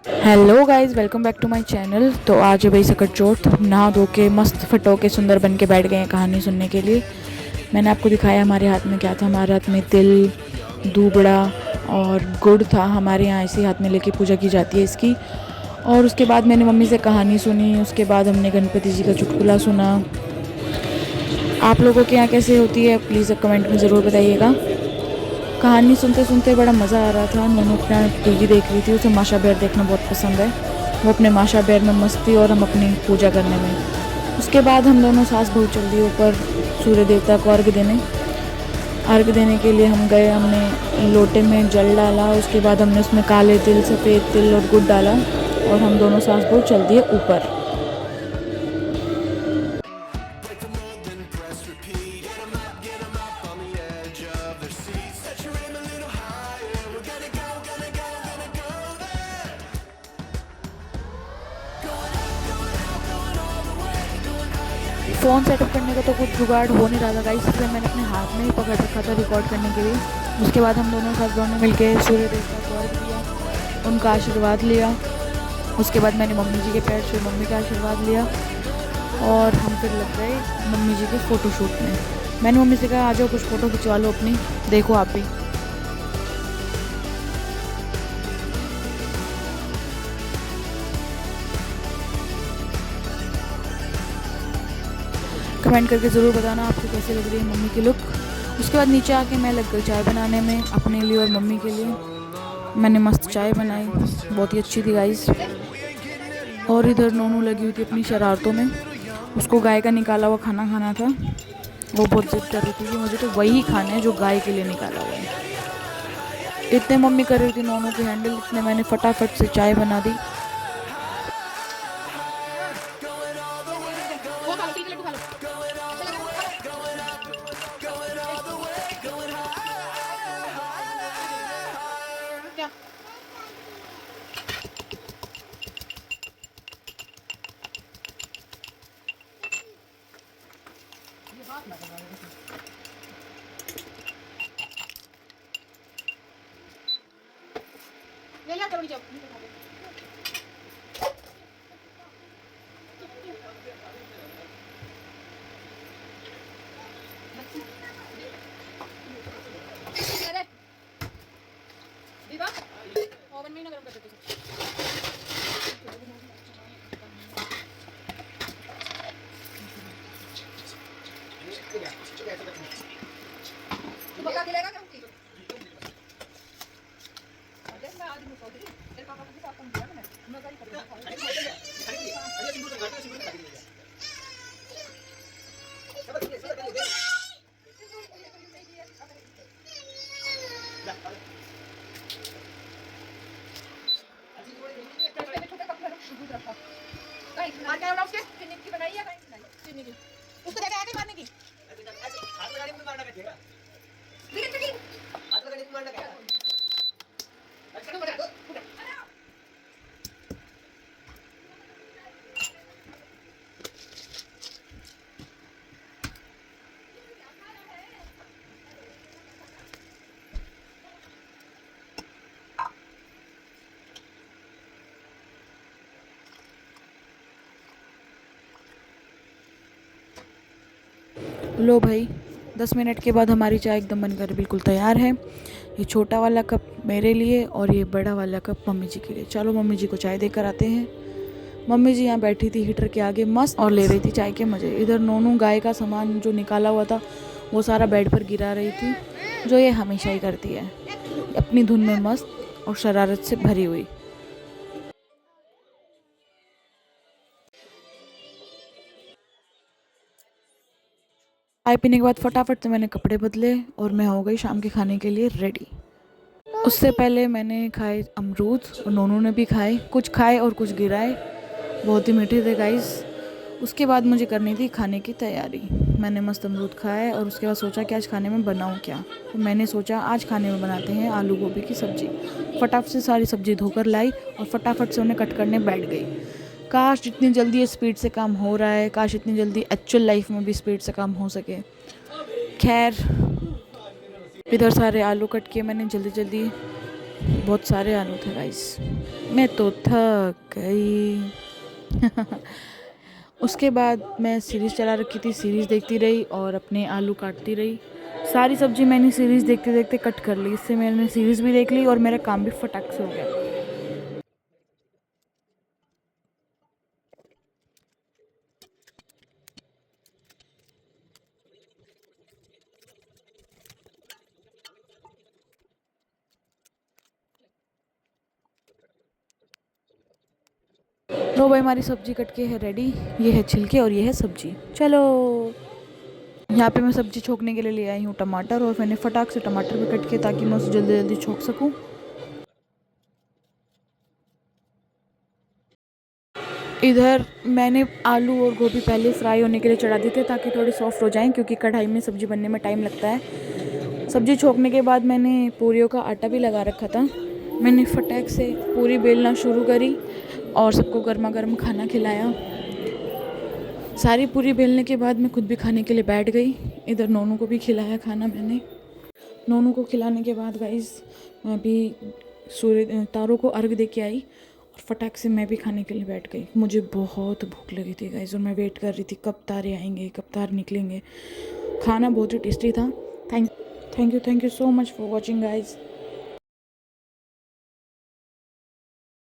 Hello guys, welcome back to my channel. तो आज है भाई सकट चौथ, नहा धो के मस्त फिटो के सुंदर बन के बैठ गए हैं कहानी सुनने के लिए। मैंने आपको दिखाया हमारे हाथ में क्या था। हमारे हाथ में तिल, दूबड़ा और गुड़ था। हमारे यहाँ ऐसे हाथ में लेके पूजा की जाती है इसकी। और उसके बाद मैंने मम्मी से कहानी सुनी। उसके बाद हमने गणपति जी का चुटकुला सुना। आप लोगों के यहाँ कैसे होती है प्लीज़ कमेंट में ज़रूर बताइएगा। कहानी सुनते सुनते बड़ा मज़ा आ रहा था। नोनू अपना टीवी देख रही थी, उसे माशा बेर देखना बहुत पसंद है। वो अपने माशा बेर में मस्त थी और हम अपनी पूजा करने में। उसके बाद हम दोनों सास बहू चल दिए ऊपर सूर्य देवता को अर्घ देने। अर्घ देने के लिए हम गए। हमने लोटे में जल डाला। उसके बाद हमने उसमें काले तिल, सफ़ेद तिल और गुड़ डाला और हम दोनों सास बहू चल दिए ऊपर। फ़ोन सेटअप करने का तो कुछ जुगाड़ हो नहीं रहा था गाइस, इसलिए मैंने अपने हाथ में ही पकड़ रखा था रिकॉर्ड करने के लिए। उसके बाद हम दोनों सास बहू ने मिलकर सूर्य देवता को अर्घ दिया, उनका आशीर्वाद लिया। उसके बाद मैंने मम्मी जी के पैर छुए, मम्मी का आशीर्वाद लिया और हम फिर लग गए मम्मी जी के फ़ोटोशूट में। मैंने मम्मी से कहा आ जाओ कुछ फ़ोटो खिंचवा लो अपनी, देखो आप भी। कमेंट करके ज़रूर बताना आपको कैसे लग रही है मम्मी की लुक। उसके बाद नीचे आके मैं लग गई चाय बनाने में अपने लिए और मम्मी के लिए। मैंने मस्त चाय बनाई, बहुत ही अच्छी थी गाइस। और इधर नोनू लगी हुई थी अपनी शरारतों में। उसको गाय का निकाला हुआ खाना खाना था। वो बहुत जिद कर रही थी कि मुझे तो वही खाना है जो गाय के लिए निकाला हुआ है। इतने मम्मी कर रही थी नोनू की हैंडल, इतने मैंने फटाफट से चाय बना दी। ले लिया करो जब अरे दीवा ओवन में ना गरम कर देते तू बता दिलेगा क्या होगी देख मैं आज मुझे तेरे पापा के साथ दिया मैंने मैं गाड़ी खरीद मार के उड़ा उसके चीनी की बनाई है नहीं चीनी की उसको देखा है कि मारने की हाथ लगाने में मारना क्या ठीक हाथ लगाने में मारना क्या अच्छा मजा दो लो भाई, 10 मिनट के बाद हमारी चाय एकदम बनकर बिल्कुल तैयार है। ये छोटा वाला कप मेरे लिए और ये बड़ा वाला कप मम्मी जी के लिए। चलो मम्मी जी को चाय देकर आते हैं। मम्मी जी यहाँ बैठी थी हीटर के आगे मस्त और ले रही थी चाय के मज़े। इधर नोनू गाय का सामान जो निकाला हुआ था वो सारा बेड पर गिरा रही थी, जो ये हमेशा ही करती है, अपनी धुन में मस्त और शरारत से भरी हुई। चाय पीने के बाद फटाफट से मैंने कपड़े बदले और मैं हो गई शाम के खाने के लिए रेडी। उससे पहले मैंने खाए अमरूद और नोनू ने भी खाए, कुछ खाए और कुछ गिराए, बहुत ही मीठे थे गाइस। उसके बाद मुझे करनी थी खाने की तैयारी। मैंने मस्त अमरूद खाए और उसके बाद सोचा कि आज खाने में बनाऊं क्या। तो मैंने सोचा आज खाने में बनाते हैं आलू गोभी की सब्ज़ी। फटाफट से सारी सब्ज़ी धोकर लाई और फटाफट से उन्हें कट करने बैठ गई। काश जितनी जल्दी ये स्पीड से काम हो रहा है, काश इतनी जल्दी एक्चुअल लाइफ में भी स्पीड से काम हो सके। खैर, इधर सारे आलू कट किए मैंने जल्दी जल्दी। बहुत सारे आलू थे गाइस, मैं तो थक गई। उसके बाद मैं सीरीज़ चला रखी थी, सीरीज़ देखती रही और अपने आलू काटती रही। सारी सब्ज़ी मैंने सीरीज़ देखते देखते कट कर ली, इससे मैंने सीरीज़ भी देख ली और मेरा काम भी फटाक से हो गया। लो भाई, हमारी सब्ज़ी कट के है रेडी। ये है छिलके और ये है सब्ज़ी। चलो, यहाँ पे मैं सब्ज़ी छोकने के लिए ले आई हूँ टमाटर, और मैंने फटाक से टमाटर भी कट के ताकि मैं उसे जल्दी जल्दी छोक सकूँ। इधर मैंने आलू और गोभी पहले फ्राई होने के लिए चढ़ा दिए थे ताकि थोड़े सॉफ्ट हो जाएं, क्योंकि कढ़ाई में सब्ज़ी बनने में टाइम लगता है। सब्ज़ी छोकने के बाद मैंने पूरियों का आटा भी लगा रखा था। मैंने फटाक से पूरी बेलना शुरू करी और सबको गर्मा गर्म खाना खिलाया। सारी पूरी बेलने के बाद मैं खुद भी खाने के लिए बैठ गई। इधर नोनू को भी खिलाया खाना मैंने। नोनू को खिलाने के बाद गाइस मैं भी सूर्य तारों को अर्घ दे के आई और फटाक से मैं भी खाने के लिए बैठ गई। मुझे बहुत भूख लगी थी गाइस और मैं वेट कर रही थी कब तारे आएंगे, कब तारे निकलेंगे। खाना बहुत ही टेस्टी था। Thank you so much for watching guys.